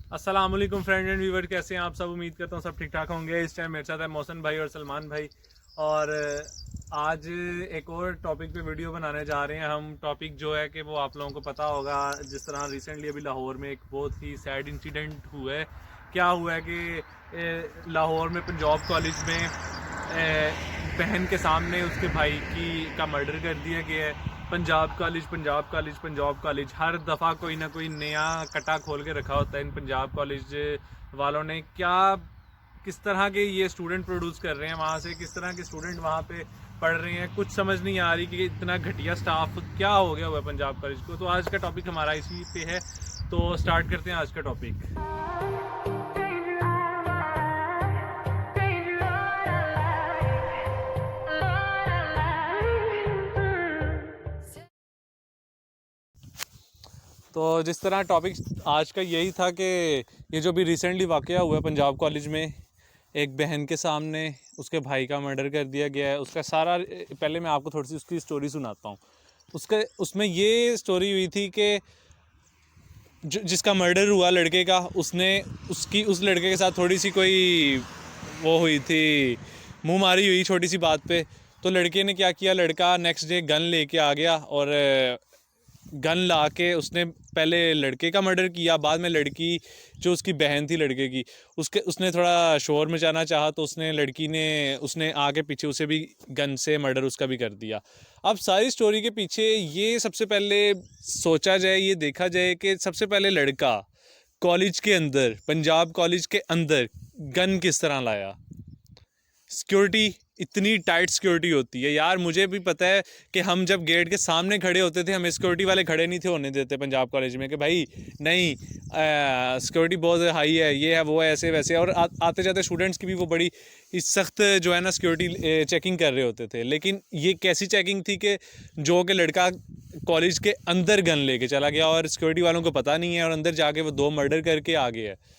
अस्सलाम वालेकुम friend and viewer, कैसे हैं आप सब। उम्मीद करता हूँ सब ठीक ठाक होंगे। इस टाइम मेरे साथ है मौसन भाई और सलमान भाई। और आज एक और टॉपिक पे वीडियो बनाने जा रहे हैं हम। टॉपिक जो है कि वो आप लोगों को पता होगा, जिस तरह रिसेंटली अभी लाहौर में एक बहुत ही सैड इंसिडेंट हुआ है। क्या हुआ है कि लाहौर में पंजाब कॉलेज में बहन के सामने उसके भाई का मर्डर कर दिया गया है। Punjab college, Punjab college, Punjab college, हर दफ़ा कोई ना कोई नया कटा खोल के रखा होता है इन पंजाब कॉलेज वालों ने। क्या किस तरह के ये स्टूडेंट प्रोड्यूस कर रहे हैं वहाँ से, किस तरह के स्टूडेंट वहाँ पे पढ़ रहे हैं, कुछ समझ नहीं आ रही कि इतना घटिया स्टाफ क्या हो गया हुआ है पंजाब कॉलेज को। तो आज का टॉपिक हमारा इसी पे है, तो स्टार्ट करते हैं आज का टॉपिक। तो जिस तरह टॉपिक आज का यही था कि ये जो भी रिसेंटली वाक़या हुआ है पंजाब कॉलेज में, एक बहन के सामने उसके भाई का मर्डर कर दिया गया है। उसका सारा, पहले मैं आपको थोड़ी सी उसकी स्टोरी सुनाता हूँ। उसमें ये स्टोरी हुई थी कि जिसका मर्डर हुआ लड़के का, उसने उस लड़के के साथ थोड़ी सी कोई वो हुई थी, मुँह मारी हुई छोटी सी बात पे। तो लड़के ने क्या किया, लड़का नेक्स्ट डे गन लेके आ गया और गन ला के उसने पहले लड़के का मर्डर किया। बाद में लड़की, जो उसकी बहन थी लड़के की, उसने थोड़ा शोर मचाना चाहा तो उसने आगे पीछे उसे भी गन से मर्डर उसका भी कर दिया। अब सारी स्टोरी के पीछे ये सबसे पहले सोचा जाए, ये देखा जाए कि सबसे पहले लड़का कॉलेज के अंदर, पंजाब कॉलेज के अंदर गन किस तरह लाया। सिक्योरिटी, इतनी टाइट सिक्योरिटी होती है यार। मुझे भी पता है कि हम जब गेट के सामने खड़े होते थे, हमें सिक्योरिटी वाले खड़े नहीं थे होने देते पंजाब कॉलेज में कि भाई नहीं, सिक्योरिटी बहुत हाई है, ये है वो है, ऐसे वैसे। और आते जाते स्टूडेंट्स की भी वो बड़ी सख्त जो है ना सिक्योरिटी चेकिंग कर रहे होते थे। लेकिन ये कैसी चेकिंग थी कि जो कि लड़का कॉलेज के अंदर गन लेके चला गया और सिक्योरिटी वालों को पता नहीं है, और अंदर जाके वो 2 मर्डर करके आ गया है।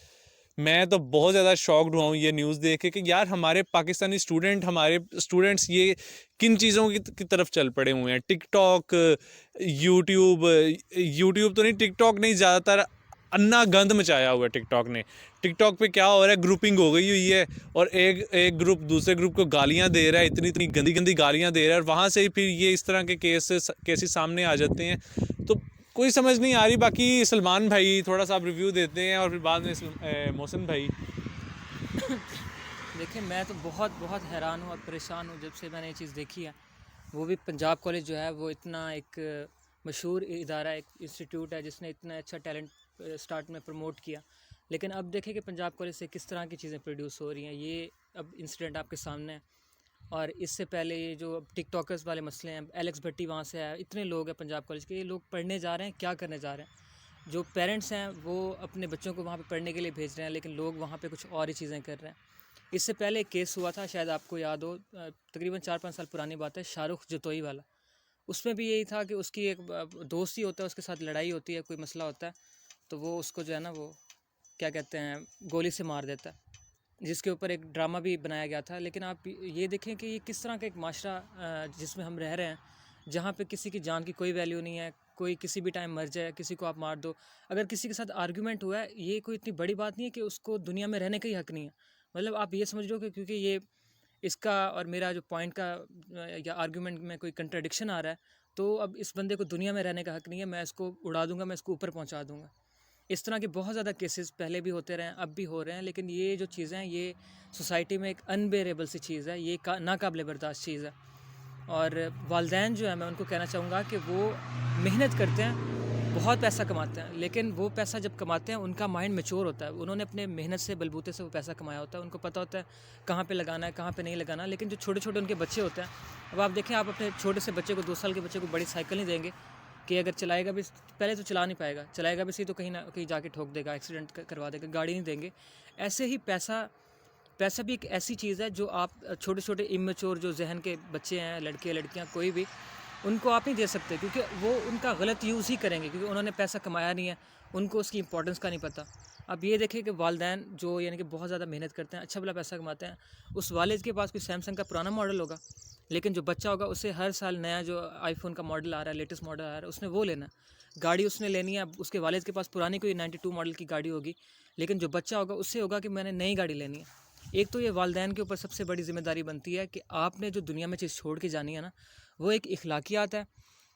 मैं तो बहुत ज़्यादा शॉक्ड हुआ हूँ ये न्यूज़ देख के कि यार हमारे पाकिस्तानी हमारे स्टूडेंट्स ये किन चीज़ों की तरफ चल पड़े हुए हैं। टिकटॉक, यूट्यूब, यूट्यूब तो नहीं, टिकटॉक नहीं, ज़्यादातर अन्ना गंद मचाया हुआ है टिकटॉक ने। टिकटॉक पे क्या हो रहा है, ग्रुपिंग हो गई हुई है और एक एक ग्रुप दूसरे ग्रुप को गालियां दे रहा है, इतनी इतनी गंदी गंदी गालियां दे रहा है, और वहाँ से फिर ये इस तरह के केसेस सामने आ जाते हैं। तो कोई समझ नहीं आ रही। बाकी सलमान भाई थोड़ा सा आप रिव्यू देते हैं और फिर बाद में मौसम भाई। देखिए, मैं तो बहुत बहुत हैरान हूँ और परेशान हूँ जब से मैंने ये चीज़ देखी है। वो भी पंजाब कॉलेज जो है वो इतना एक मशहूर इदारा, एक इंस्टीट्यूट है जिसने इतना अच्छा टैलेंट स्टार्ट में प्रमोट किया। लेकिन अब देखें कि पंजाब कॉलेज से किस तरह की चीज़ें प्रोड्यूस हो रही हैं। ये अब इंसिडेंट आपके सामने है। और इससे पहले ये जो अब टिकटॉकर्स वाले मसले हैं, एलेक्स भट्टी वहाँ से आया, इतने लोग हैं पंजाब कॉलेज के। ये लोग पढ़ने जा रहे हैं, क्या करने जा रहे हैं। जो पेरेंट्स हैं वो अपने बच्चों को वहाँ पे पढ़ने के लिए भेज रहे हैं, लेकिन लोग वहाँ पे कुछ और ही चीज़ें कर रहे हैं। इससे पहले एक केस हुआ था, शायद आपको याद हो, तकरीबन 4-5 साल पुरानी बात है, शाहरुख जतोई वाला। उसमें भी यही था कि उसकी एक दोस्त ही होता है, उसके साथ लड़ाई होती है, कोई मसला होता है, तो वो उसको जो है ना, वो क्या कहते हैं, गोली से मार देता है, जिसके ऊपर एक ड्रामा भी बनाया गया था। लेकिन आप ये देखें कि ये किस तरह का एक माशरा जिसमें हम रह रहे हैं, जहाँ पे किसी की जान की कोई वैल्यू नहीं है, कोई किसी भी टाइम मर जाए, किसी को आप मार दो। अगर किसी के साथ आर्गूमेंट हुआ है, ये कोई इतनी बड़ी बात नहीं है कि उसको दुनिया में रहने का ही हक नहीं है। मतलब आप ये समझ लो कि क्योंकि ये इसका और मेरा जो पॉइंट का या आर्गूमेंट में कोई कंट्राडिक्शन आ रहा है, तो अब इस बंदे को दुनिया में रहने का हक नहीं है, मैं इसको उड़ा दूंगा, मैं इसको ऊपर पहुंचा दूंगा। इस तरह के बहुत ज़्यादा केसेस पहले भी होते रहे हैं, अब भी हो रहे हैं। लेकिन ये जो चीज़ें हैं, ये सोसाइटी में एक अनबेरेबल सी चीज़ है, ये नाकाबिले बर्दाश्त चीज़ है। और वालदैन जो है, मैं उनको कहना चाहूँगा कि वो मेहनत करते हैं, बहुत पैसा कमाते हैं, लेकिन वो पैसा जब कमाते हैं उनका माइंड मैच्योर होता है। उन्होंने अपने मेहनत से, बलबूते से वो पैसा कमाया होता है, उनको पता होता है कहाँ पे लगाना है, कहाँ पे नहीं लगाना। लेकिन जो छोटे छोटे उनके बच्चे होते हैं, अब आप देखें, आप अपने छोटे से बच्चे को, 2 साल के बच्चे को बड़ी साइकिल नहीं देंगे कि अगर चलाएगा भी, पहले तो चला नहीं पाएगा, चलाएगा भी सही तो कहीं ना कहीं जाके ठोक देगा, एक्सीडेंट करवा देगा, गाड़ी नहीं देंगे। ऐसे ही पैसा पैसा भी एक ऐसी चीज़ है जो आप छोटे छोटे इमेच्योर जो जहन के बच्चे हैं, लड़के लड़कियां कोई भी, उनको आप नहीं दे सकते, क्योंकि वो उनका गलत यूज़ ही करेंगे, क्योंकि उन्होंने पैसा कमाया नहीं है, उनको उसकी इंपॉर्टेंस का नहीं पता। अब ये देखें कि वालदैन जो यानी कि बहुत ज़्यादा मेहनत करते हैं, अच्छा भला पैसा कमाते हैं, उस वालिद के पास कोई सैमसंग का पुराना मॉडल होगा, लेकिन जो बच्चा होगा उसे हर साल नया जो आईफोन का मॉडल आ रहा है, लेटेस्ट मॉडल आ रहा है, उसने वो लेना है। गाड़ी उसने लेनी है, अब उसके वालिद के पास पुरानी कोई 92 मॉडल की गाड़ी होगी, लेकिन जो बच्चा होगा उससे होगा कि मैंने नई गाड़ी लेनी है। एक तो ये वालिदैन के ऊपर सबसे बड़ी ज़िम्मेदारी बनती है कि आपने जो दुनिया में चीज़ छोड़ के जानी है ना, वो एक इखलाकियात है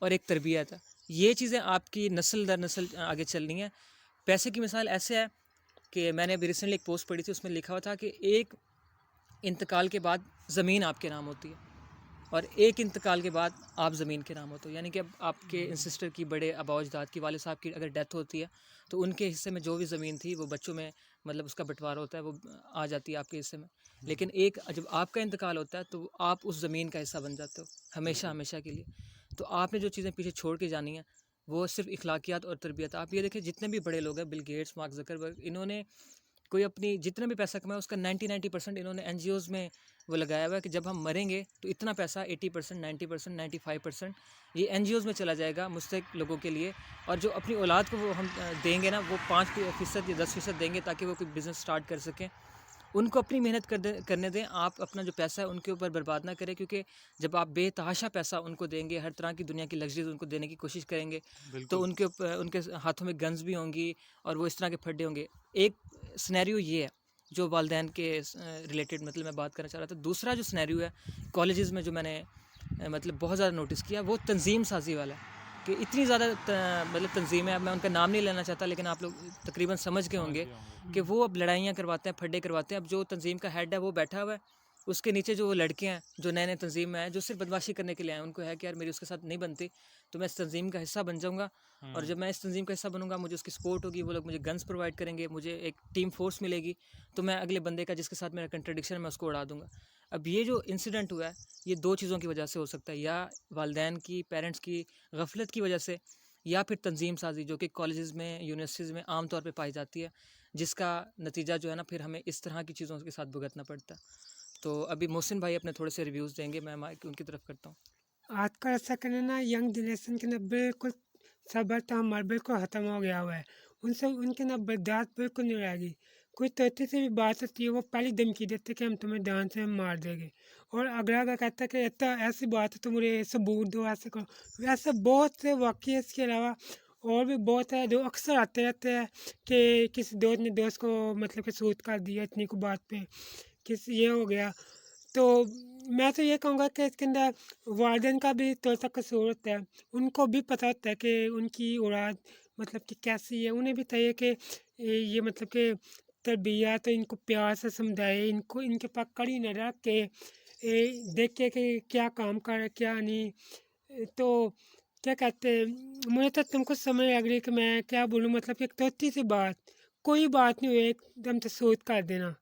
और एक तरबियत है। ये चीज़ें आपकी नस्ल दर नस्ल आगे चलनी है। पैसे की मिसाल ऐसे है कि मैंने अभी रिसेंटली एक पोस्ट पढ़ी थी, उसमें लिखा हुआ था कि एक इंतकाल के बाद ज़मीन आपके नाम होती है और एक इंतकाल के बाद आप ज़मीन के नाम होते हो। यानी कि अब आपके इंसिस्टर की, बड़े आबा अजदाद की, वालिद साहब की अगर डेथ होती है तो उनके हिस्से में जो भी ज़मीन थी वो बच्चों में मतलब उसका बंटवारा होता है, वो आ जाती है आपके हिस्से में। लेकिन एक जब आपका इंतकाल होता है तो आप उस ज़मीन का हिस्सा बन जाते हो हमेशा हमेशा के लिए। तो आपने जो चीज़ें पीछे छोड़ के जानी है वो सिर्फ इखलाकियात और तरबियत। आप ये देखिए, जितने भी बड़े लोग हैं, बिल गेट्स, मार्क ज़करबर्ग, इन्होंने कोई अपनी जितना भी पैसा कमाया उसका 90% इन्होंने एनजीओज़ में वो लगाया हुआ है कि जब हम मरेंगे तो इतना पैसा 80%, 90%, 95% ये एनजीओज़ में चला जाएगा मुस्तहिक लोगों के लिए, और जो अपनी औलाद को वो हम देंगे ना, वो 5% या 10% देंगे ताकि वो कोई बिज़नेस स्टार्ट कर सकें। उनको अपनी मेहनत करने दें, आप अपना जो पैसा है उनके ऊपर बर्बाद ना करें, क्योंकि जब आप बेतहाशा पैसा उनको देंगे, हर तरह की दुनिया की लग्जरीज उनको देने की कोशिश करेंगे, तो उनके ऊपर, उनके हाथों में गन्स भी होंगी और वो इस तरह के फड्डे होंगे। एक सिनेरियो ये है जो वालिदैन के रिलेटेड मतलब मैं बात करना चाह रहा था। दूसरा जो सिनेरियो है कॉलेजेस में जो मैंने मतलब बहुत ज़्यादा नोटिस किया, वो तंजीम साजी वाला है कि इतनी ज़्यादा मतलब तंजीम है, अब मैं उनका नाम नहीं लेना चाहता, लेकिन आप लोग तकरीबन समझ गए होंगे कि वो अब लड़ाइयाँ करवाते हैं, फड्डे करवाते हैं। अब जो तंजीम का हेड है वो बैठा हुआ है, उसके नीचे जो वो लड़के हैं जो नए नए तंजीम में हैं, जो सिर्फ बदमाशी करने के लिए आए हैं, उनको है कि यार मेरी उसके साथ नहीं बनती तो मैं इस तंजीम का हिस्सा बन जाऊँगा, और जब मैं इस तंजीम का हिस्सा बनूंगा मुझे उसकी सपोर्ट होगी, वो लोग मुझे गन्स प्रोवाइड करेंगे, मुझे एक टीम फोर्स मिलेगी, तो मैं अगले बंदे का जिसके साथ मेरा कंट्रडिक्शन है मैं उसको उड़ा दूंगा। अब ये जो इंसिडेंट हुआ है ये दो चीज़ों की वजह से हो सकता है, या वालिदैन की, पेरेंट्स की गफलत की वजह से, या फिर तंजीम साजी जो कि कॉलेजेस में, यूनिवर्सिटीज़ में आम तौर पे पाई जाती है, जिसका नतीजा जो है ना फिर हमें इस तरह की चीज़ों के साथ भुगतना पड़ता है। तो अभी मोहसिन भाई अपने थोड़े से रिव्यूज़ देंगे, मैं माइक उनकी तरफ करता हूँ। आजकल ऐसा करना ना, यंग जनरेशन के ना बिल्कुल सब्र तो हमारा बिल्कुल ख़त्म हो गया हुआ है। उनसे उनके ना बर्दाश्त बिल्कुल नहीं रहेगी। कोई तोते से भी बात होती है वो पहली धमकी देते कि हम तुम्हें जान से मार देंगे, और अगला कहता है कि इतना ऐसी बात है तो मुझे सबूत दो, ऐसे करो। ऐसे बहुत से वाक़ये, इसके अलावा और भी बहुत है जो अक्सर आते रहते हैं कि किसी दोस्त ने दोस्त को मतलब कि सूट कर दिया इतनी को बात पे, किसी ये हो गया। तो मैं तो ये कहूँगा कि इसके अंदर वार्डन का भी थोड़ा सा कसूर होता है। उनको भी पता होता है कि उनकी औलाद मतलब कि कैसी है, उन्हें भी चाहिए कि ये मतलब कि तरबियत, तो इनको प्यार से समझाए, इनको इनके पास कड़ी न रख के देखे कि क्या काम कर रहा है क्या नहीं। तो क्या कहते हैं, मुझे तो तुमको समझ लग रही है कि मैं क्या बोलूँ, मतलब कि एक छोटी सी बात, कोई बात नहीं हुई एकदम से सोच कर देना,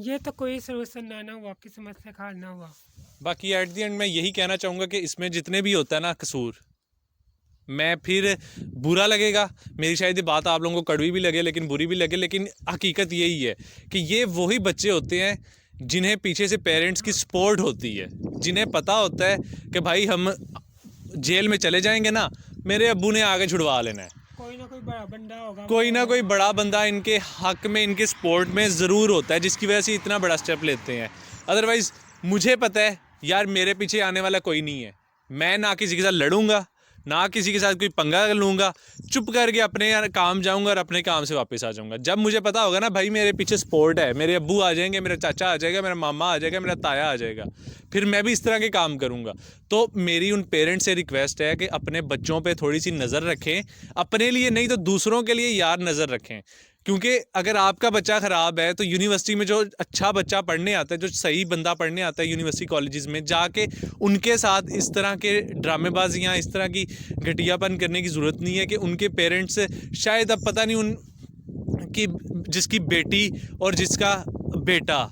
ये तो कोई सॉल्यूशन ना हुआ, किसी मसले का हल ना हुआ। बाकी एट द एंड मैं यही कहना चाहूँगा कि इसमें जितने भी होता है ना कसूर, मैं फिर बुरा लगेगा, मेरी शायद ये बात आप लोगों को कड़वी भी लगे, लेकिन बुरी भी लगे, लेकिन हकीकत यही है कि ये वही बच्चे होते हैं जिन्हें पीछे से पेरेंट्स की सपोर्ट होती है, जिन्हें पता होता है कि भाई हम जेल में चले जाएंगे ना, मेरे अब्बू ने आगे छुड़वा लेना है, कोई ना कोई बड़ा बंदा होगा, कोई ना कोई बड़ा बंदा इनके हक में, इनके सपोर्ट में ज़रूर होता है, जिसकी वजह से इतना बड़ा स्टेप लेते हैं। अदरवाइज़ मुझे पता है यार मेरे पीछे आने वाला कोई नहीं है, मैं ना किसी के साथ लड़ूंगा, ना किसी के साथ कोई पंगा लूँगा, चुप करके अपने यार काम जाऊँगा और अपने काम से वापस आ जाऊँगा। जब मुझे पता होगा ना भाई मेरे पीछे सपोर्ट है, मेरे अब्बू आ जाएंगे, मेरा चाचा आ जाएगा, मेरा मामा आ जाएगा, मेरा ताया आ जाएगा, फिर मैं भी इस तरह के काम करूँगा। तो मेरी उन पेरेंट्स से रिक्वेस्ट है कि अपने बच्चों पे थोड़ी सी नज़र रखें, अपने लिए नहीं तो दूसरों के लिए यार नज़र रखें, क्योंकि अगर आपका बच्चा ख़राब है तो यूनिवर्सिटी में जो अच्छा बच्चा पढ़ने आता है, जो सही बंदा पढ़ने आता है यूनिवर्सिटी कॉलेजेस में, जाके उनके साथ इस तरह के ड्रामेबाजियाँ, इस तरह की घटियापन करने की ज़रूरत नहीं है कि उनके पेरेंट्स शायद, अब पता नहीं उन कि जिसकी बेटी और जिसका बेटा,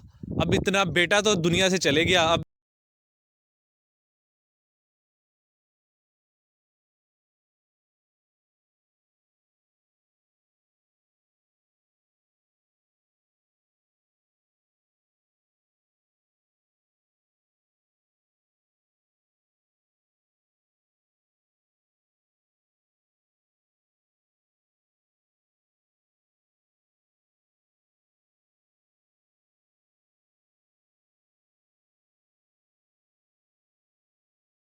अब इतना बेटा तो दुनिया से चले गया, अब